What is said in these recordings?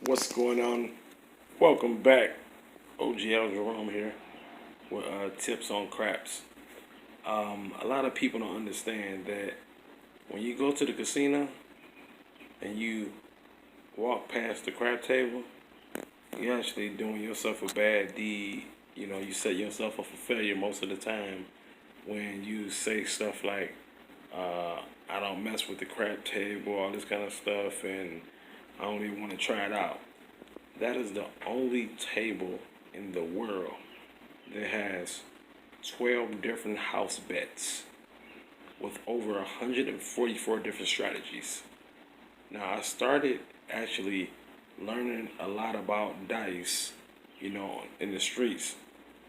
What's going on? Welcome back. OGL Jerome here with tips on craps. A lot of people don't understand that when you go to the casino and you walk past the crap table, you're actually doing yourself a bad deed. You set yourself up for failure most of the time when you say stuff like, I don't mess with the crap table, all this kind of stuff, and I don't even want to try it out. That is the only table in the world that has 12 different house bets with over 144 different strategies. Now, I started actually learning a lot about dice, in the streets,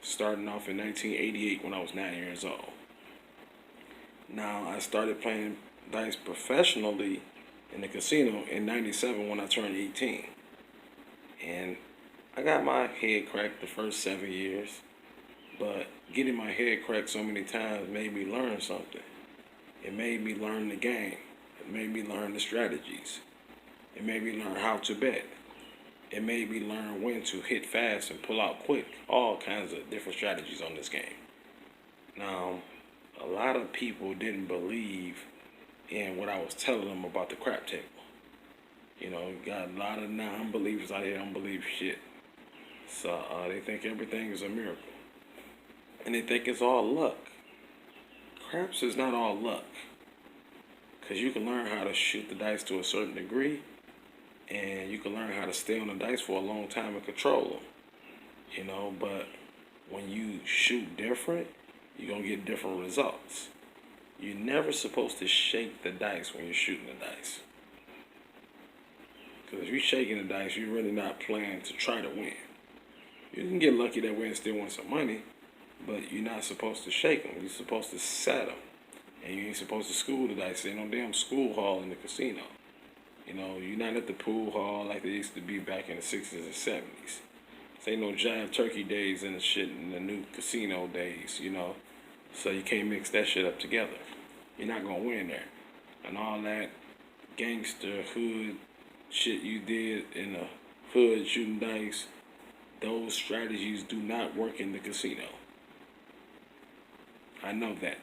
starting off in 1988 when I was 9 years old. Now, I started playing dice professionally in the casino in 97 when I turned 18. And I got my head cracked the first 7 years, but getting my head cracked so many times made me learn something. It made me learn the game. It made me learn the strategies. It made me learn how to bet. It made me learn when to hit fast and pull out quick. All kinds of different strategies on this game. Now, a lot of people didn't believe in what I was telling them about the crap table. You got a lot of non-believers out here that don't believe shit. So they think everything is a miracle. And they think it's all luck. Craps is not all luck. Because you can learn how to shoot the dice to a certain degree. And you can learn how to stay on the dice for a long time and control them. But when you shoot different, you're going to get different results. You're never supposed to shake the dice when you're shooting the dice. Because if you're shaking the dice, you're really not playing to try to win. You can get lucky that way and still win some money, but you're not supposed to shake them. You're supposed to set them. And you ain't supposed to school the dice. There ain't no damn school hall in the casino. You're not at the pool hall like they used to be back in the 60s and 70s. There ain't no giant turkey days and the shit in the new casino days, So you can't mix that shit up together. You're not going to win there. And all that gangster hood shit you did in the hood shooting dice, those strategies do not work in the casino. I know that.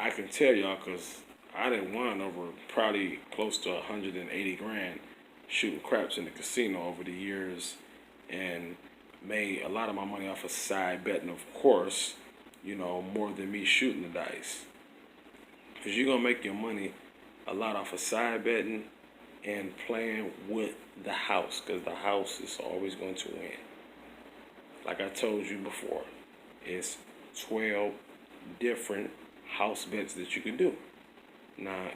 I can tell y'all because I done won over probably close to 180 grand shooting craps in the casino over the years and made a lot of my money off of side betting, of course, more than me shooting the dice. Because you're going to make your money a lot off of side betting and playing with the house because the house is always going to win. Like I told you before, it's 12 different house bets that you can do. Now,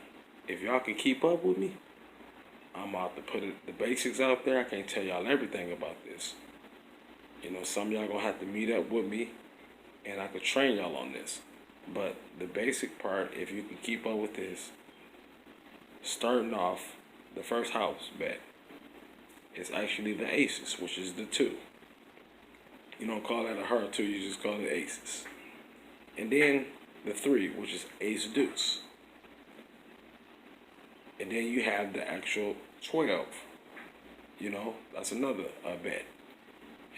if y'all can keep up with me, I'm about to put the basics out there. I can't tell y'all everything about this. Some of y'all going to have to meet up with me and I could train y'all on this. But the basic part, if you can keep up with this, starting off, the first house bet is actually the aces, which is the 2. You don't call that a hard 2, you just call it aces. And then the 3, which is ace deuce. And then you have the actual 12. That's another bet.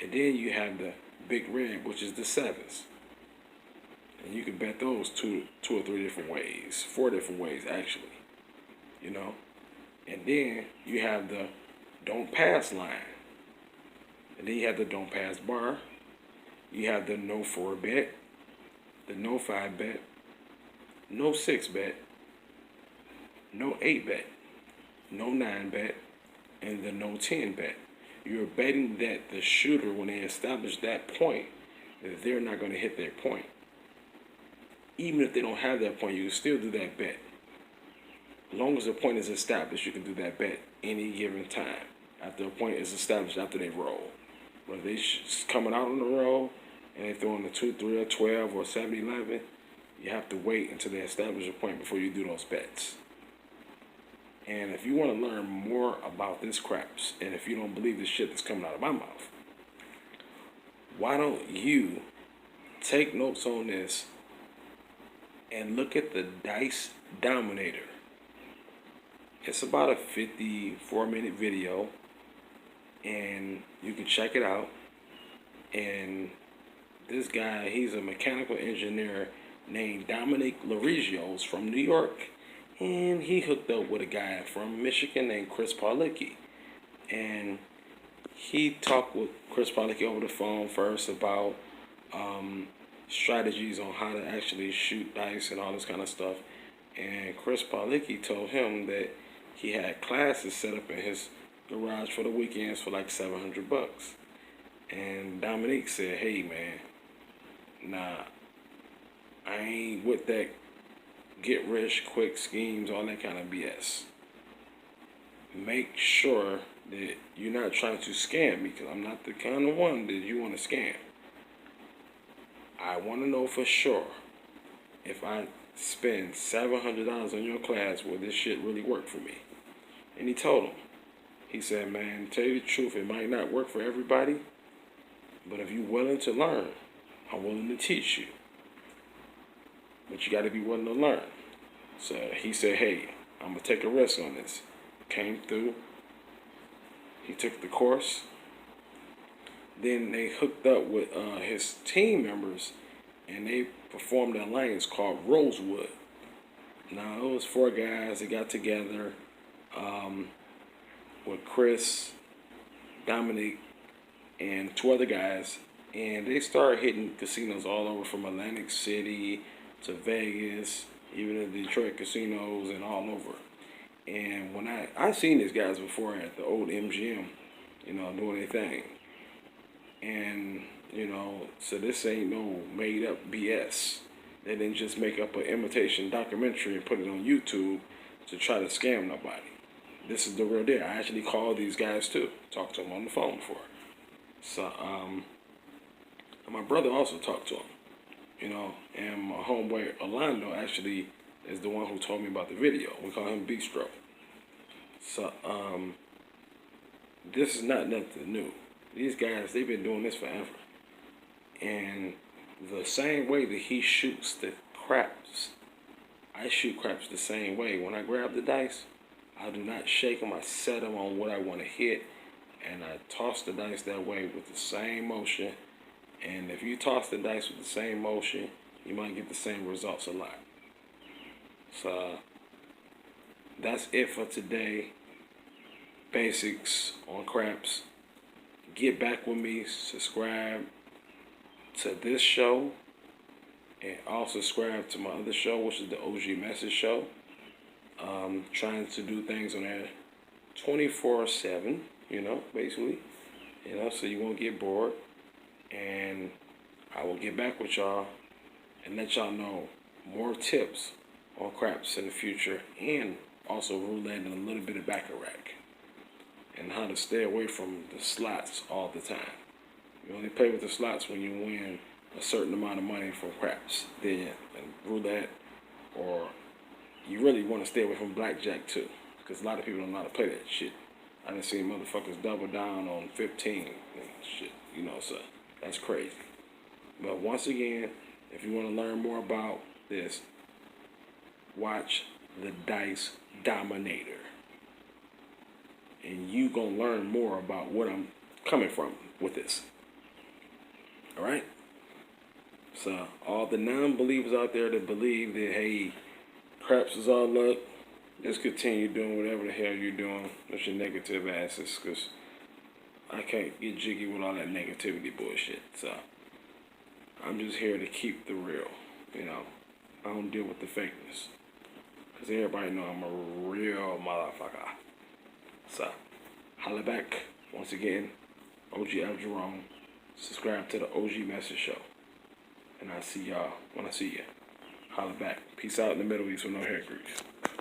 And then you have the big red, which is the 7s. And you can bet those two or three different ways, 4 different ways actually. And then you have the don't pass line. And then you have the don't pass bar. You have the no 4 bet, the no 5 bet, no 6 bet, no 8 bet, no 9 bet, and the no 10 bet. You're betting that the shooter, when they establish that point, that they're not going to hit their point. Even if they don't have that point, you can still do that bet. As long as the point is established, you can do that bet any given time. After a point is established, after they roll. But if they coming out on the roll and they throwing the 2, 3, or 12 or 7, 11, you have to wait until they establish a point before you do those bets. And if you want to learn more about this craps, and if you don't believe the shit that's coming out of my mouth, why don't you take notes on this and look at the Dice Dominator It's about a 54-minute video, and you can check it out. And this guy, he's a mechanical engineer named Dominic Larigios from New York, and he hooked up with a guy from Michigan named Chris Paulicki. And he talked with Chris Paulicki over the phone first about strategies on how to actually shoot dice and all this kind of stuff. And Chris Paulicki told him that he had classes set up in his garage for the weekends for like $700. And Dominique said, "Hey man, nah, I ain't with that get rich quick schemes, all that kind of BS. Make sure that you're not trying to scam me, because I'm not the kind of one that you want to scam. I want to know for sure if I spend $700 on your class, will this shit really work for me?" And he told him, he said, "Man, to tell you the truth, it might not work for everybody, but if you're willing to learn, I'm willing to teach you. But you got to be willing to learn." So he said, "Hey, I'm going to take a risk on this." Came through. He took the course. Then they hooked up with his team members, and they performed an alliance called Rosewood. Now, it was 4 guys that got together with Chris, Dominic, and 2 other guys, and they started hitting casinos all over, from Atlantic City to Vegas, even the Detroit casinos, and all over. And when I seen these guys before at the old MGM, doing their thing. And, so this ain't no made up BS. They didn't just make up an imitation documentary and put it on YouTube to try to scam nobody. This is the real deal. I actually called these guys too, talked to them on the phone before. So, my brother also talked to him, and my homeboy Orlando actually is the one who told me about the video. We call him Bistro. So, this is not nothing new. These guys, they've been doing this forever. And the same way that he shoots the craps, I shoot craps the same way. When I grab the dice, I do not shake them. I set them on what I want to hit, and I toss the dice that way with the same motion. And if you toss the dice with the same motion, you might get the same results a lot. So that's it for today. Basics on craps. Get back with me. Subscribe to this show, and also subscribe to my other show, which is the OG Message Show. Trying to do things on there 24/7, basically, so you won't get bored. And I will get back with y'all and let y'all know more tips on craps in the future, and also roulette and a little bit of baccarat, and how to stay away from the slots all the time. You only play with the slots when you win a certain amount of money from craps, then and roulette, or you really want to stay away from blackjack too, because a lot of people don't know how to play that shit. I done seen motherfuckers double down on 15 and shit, so that's crazy. But once again, if you want to learn more about this, watch The Dice Dominator, and you gonna learn more about what I'm coming from with this. All right? So all the non-believers out there that believe that, hey, craps is all luck, just continue doing whatever the hell you're doing with your negative asses, because I can't get jiggy with all that negativity bullshit. So I'm just here to keep the real. I don't deal with the fakeness, because everybody know I'm a real motherfucker. So holla back once again. OG Al Jerome. Subscribe to the OG Message Show, and I'll see y'all when I see ya. Holla back. Peace out in the Middle East with no hair grease.